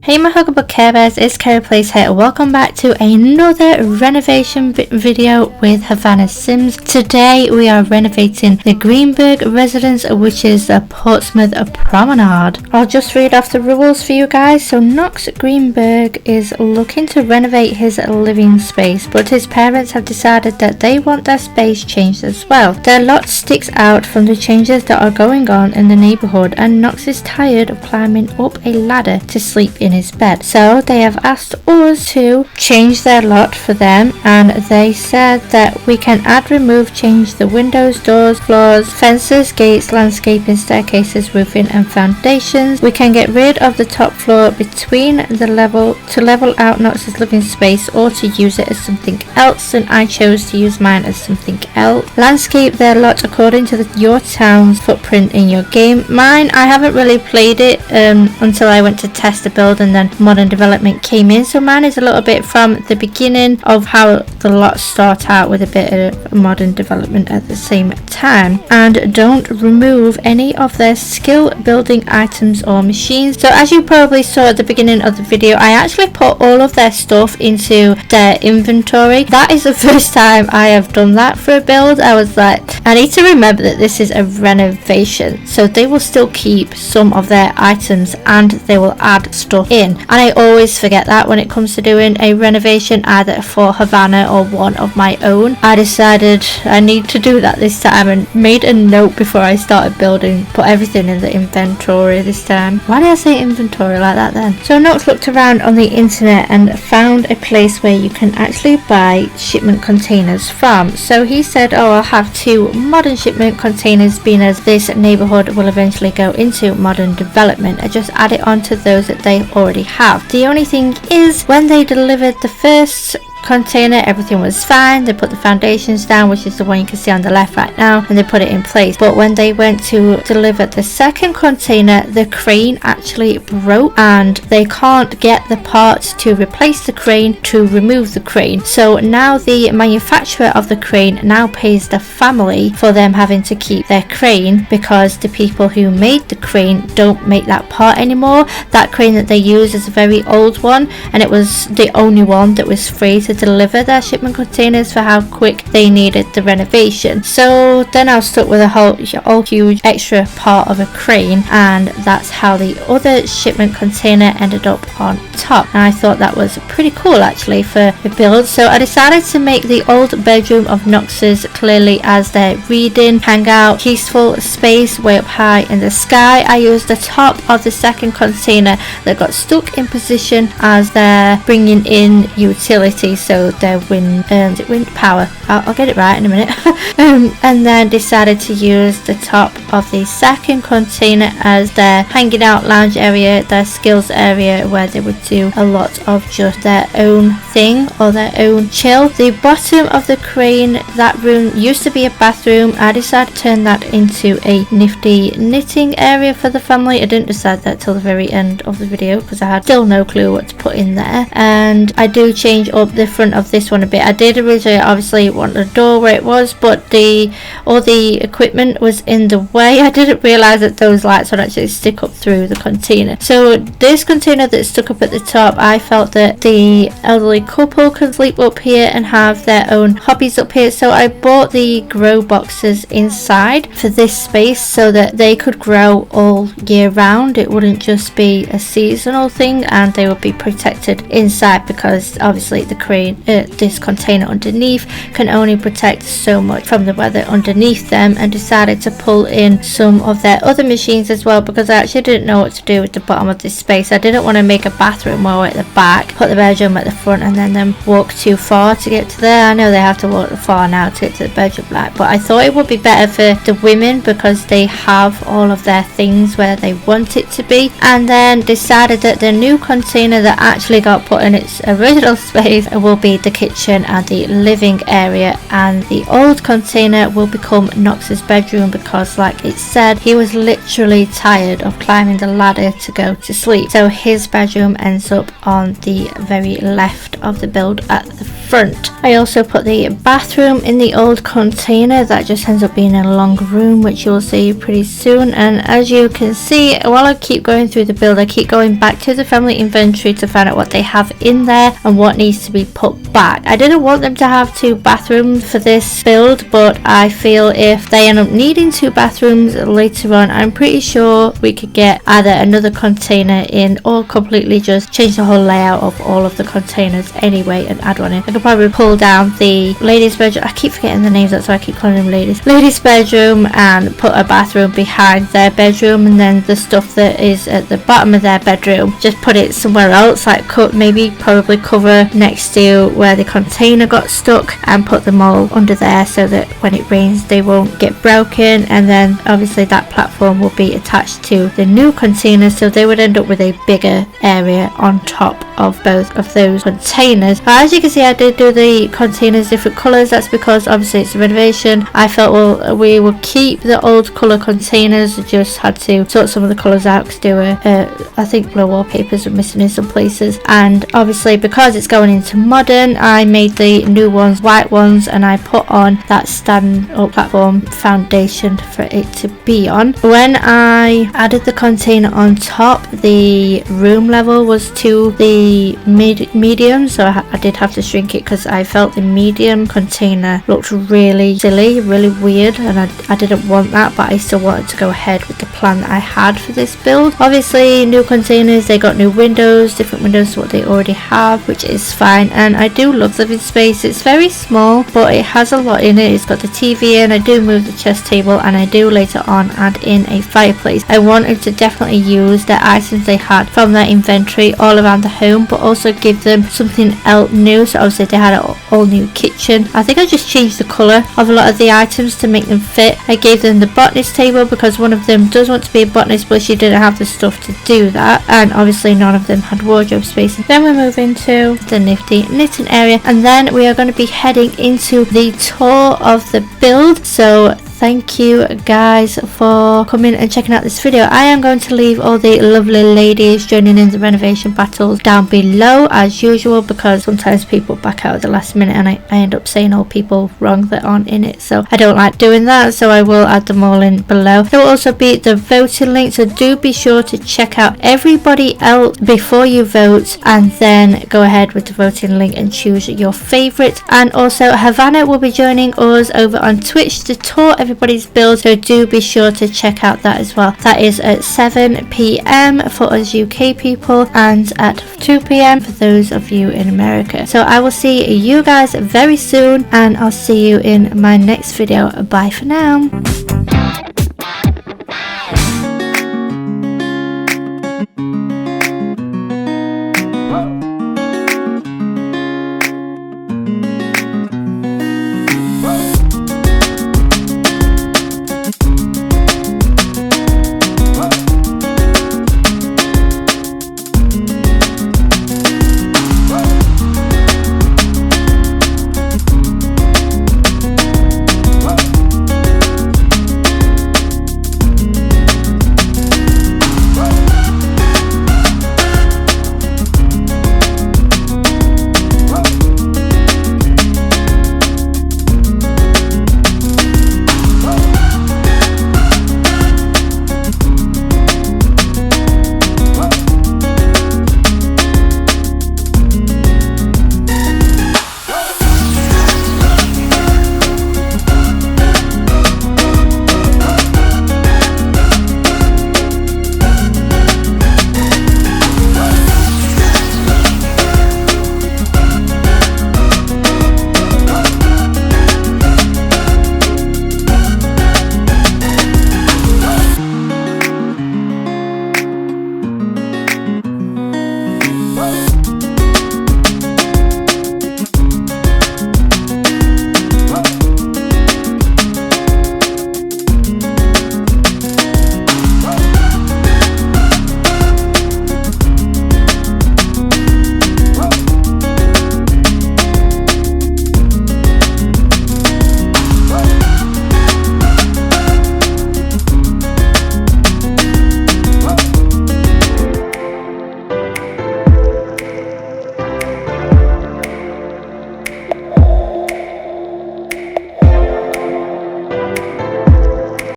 Hey my huggable Care Bears, it's Kerryplays here. Welcome back to another renovation video with Havana Sims. Today we are renovating the Greenburg Residence, which is the Portsmouth Promenade. I'll just read off the rules for you guys. So Knox Greenburg is looking to renovate his living space, but his parents have decided that they want their space changed as well. Their lot sticks out from the changes that are going on in the neighbourhood, and Knox is tired of climbing up a ladder to sleep in his bed. So they have asked us to change their lot for them, and they said that we can add, remove, change the windows, doors, floors, fences, gates, landscaping, staircases, roofing and foundations. We can get rid of the top floor between the level to level out Knox's living space, or to use it as something else, and I chose to use mine as something else. Landscape their lot according to your town's footprint in your game. Mine, I haven't really played it until I went to test the build, and then modern development came in, so mine is a little bit from the beginning of how the lots start out with a bit of modern development at the same time. And don't remove any of their skill building items or machines. So as you probably saw at the beginning of the video, I actually put all of their stuff into their inventory. That is the first time I have done that for a build. I was like, I need to remember that this is a renovation, so they will still keep some of their items and they will add stuff in, and I always forget that when it comes to doing a renovation, either for Havana or one of my own. I decided I need to do that this time and made a note before I started building, put everything in the inventory this time. Why did I say inventory like that then? So Knox looked around on the internet and found a place where you can actually buy shipment containers from. So he said, oh, I'll have 2 modern shipment containers, being as this neighbourhood will eventually go into modern development. I just add it on to those that they already have. The only thing is, when they delivered the first container, everything was fine. They put the foundations down, which is the one you can see on the left right now, and they put it in place. But when they went to deliver the second container, the crane actually broke, and they can't get the parts to replace the crane to remove the crane. So now the manufacturer of the crane now pays the family for them having to keep their crane, because the people who made the crane don't make that part anymore. That crane that they use is a very old one, and it was the only one that was free to deliver their shipment containers for how quick they needed the renovation. So then I was stuck with a whole huge extra part of a crane, and that's how the other shipment container ended up on top. And I thought that was pretty cool actually for the build. So I decided to make the old bedroom of Knox's clearly as their reading, hangout, peaceful space way up high in the sky. I used the top of the second container that got stuck in position as they're bringing in utilities. So their wind power. I'll get it right in a minute. And then decided to use the top of the second container as their hanging out lounge area, their skills area, where they would do a lot of just their own thing or their own chill. The bottom of the crane, that room used to be a bathroom. I decided to turn that into a nifty knitting area for the family. I didn't decide that till the very end of the video because I had still no clue what to put in there. And I do change up the front of this one a bit. I did originally obviously want the door where it was, but all the equipment was in the way. I didn't realise that those lights would actually stick up through the container. So this container that stuck up at the top, I felt that the elderly couple could sleep up here and have their own hobbies up here. So I bought the grow boxes inside for this space so that they could grow all year round. It wouldn't just be a seasonal thing, and they would be protected inside, because obviously the crane, this container underneath can only protect so much from the weather underneath them. And decided to pull in some of their other machines as well, because I actually didn't know what to do with the bottom of this space. I didn't want to make a bathroom while at the back, put the bedroom at the front, and then walk too far to get to there. I know they have to walk far now to get to the bedroom back, but I thought it would be better for the women because they have all of their things where they want it to be. And then decided that the new container that actually got put in its original space will be the kitchen and the living area, and the old container will become Knox's bedroom because, like it said, he was literally tired of climbing the ladder to go to sleep. So his bedroom ends up on the very left of the build at the front. I also put the bathroom in the old container. That just ends up being a long room, which you'll see pretty soon. And as you can see, while I keep going through the build, I keep going back to the family inventory to find out what they have in there and what needs to be put back. I didn't want them to have 2 bathrooms for this build, but I feel if they end up needing 2 bathrooms later on, I'm pretty sure we could get either another container in or completely just change the whole layout of all of the containers anyway and add one in. I could probably pull down the ladies' bedroom. I keep forgetting the names, that's why I keep calling them ladies' bedroom, and put a bathroom behind their bedroom, and then the stuff that is at the bottom of their bedroom, just put it somewhere else, like probably cover next to where the container got stuck and put them all under there so that when it rains they won't get broken. And then obviously that platform will be attached to the new container, so they would end up with a bigger area on top of both of those containers. As you can see, I did do the containers different colours. That's because obviously it's a renovation. I felt, well, we will keep the old colour containers, just had to sort some of the colours out because they were I think blue wallpapers were missing in some places. And obviously because it's going into modern, I made the new ones white ones, and I put on that stand up platform foundation for it to be on. When I added the container on top, the room level was to the medium, so I did have to shrink it because I felt the medium container looked really silly, really weird, and I didn't want that, but I still wanted to go ahead with the plan that I had for this build. Obviously new containers, they got new windows, different windows to what they already have, which is fine. And I do love living space. It's very small, but it has a lot in it. It's got the TV in, I do move the chest table, and I do later on add in a fireplace. I wanted to definitely use the items they had from their inventory all around the home, but also give them something else new. So obviously they had an all new kitchen. I think I just changed the colour of a lot of the items to make them fit. I gave them the botanist table because one of them does want to be a botanist, but she didn't have the stuff to do that, and obviously none of them had wardrobe space. Then we're moving to the nifty knitting area, and then we are going to be heading into the tour of the build. So thank you guys for coming and checking out this video. I am going to leave all the lovely ladies joining in the renovation battles down below as usual, because sometimes people back out at the last minute and I end up saying all people wrong that aren't in it, so I don't like doing that, so I will add them all in below. There will also be the voting link, so do be sure to check out everybody else before you vote, and then go ahead with the voting link and choose your favourite. And also Havana will be joining us over on Twitch to tour everybody's build, so do be sure to check out that as well. That is at 7 PM for us UK people and at 2 PM for those of you in America. So I will see you guys very soon, and I'll see you in my next video. Bye for now.